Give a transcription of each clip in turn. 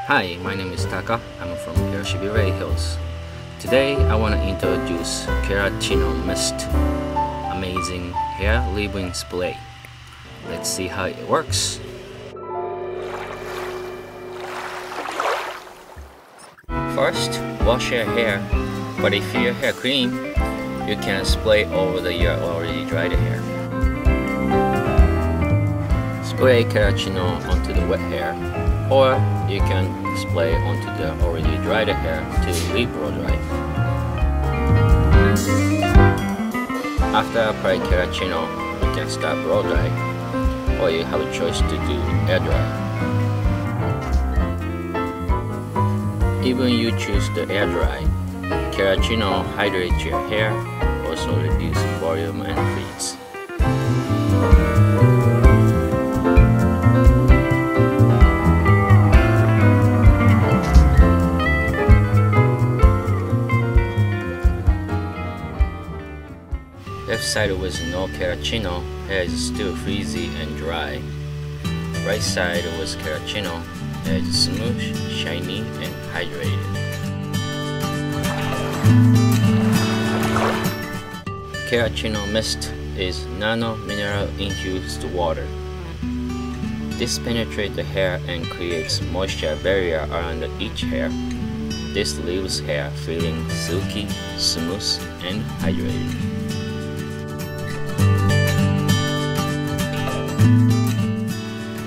Hi, my name is Taka. I'm from Hiroshi Hair Hills. Today I want to introduce Keratino Mist, amazing hair leave-in spray. Let's see how it works. First, wash your hair, but if your hair clean, you can spray over your already dried hair. Spray Keratino onto the wet hair, or you can spray onto the already dried hair to leave blow dry. After apply Keratino, you can start blow dry, or you have a choice to do air dry. Even you choose the air dry, Keratino hydrates your hair, also reduce volume and frizz. Left side with no Keratino, hair is still frizzy and dry. Right side with Keratino, hair is smooth, shiny, and hydrated. Keratino Mist is nano-mineral infused water. This penetrates the hair and creates moisture barrier around each hair. This leaves hair feeling silky, smooth, and hydrated.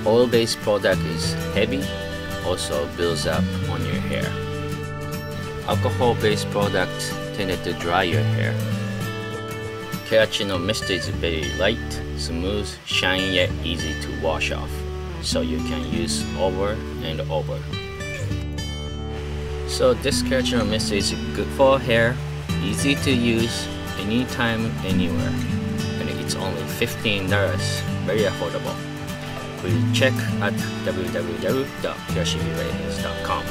Oil-based product is heavy, also builds up on your hair. Alcohol-based product tended to dry your hair. Keratino Mist is very light, smooth, shiny yet easy to wash off, so you can use over and over. So this Keratino Mist is good for hair, easy to use, anytime, anywhere, and it's only $15, very affordable. Please check at www.hiroshihills.com.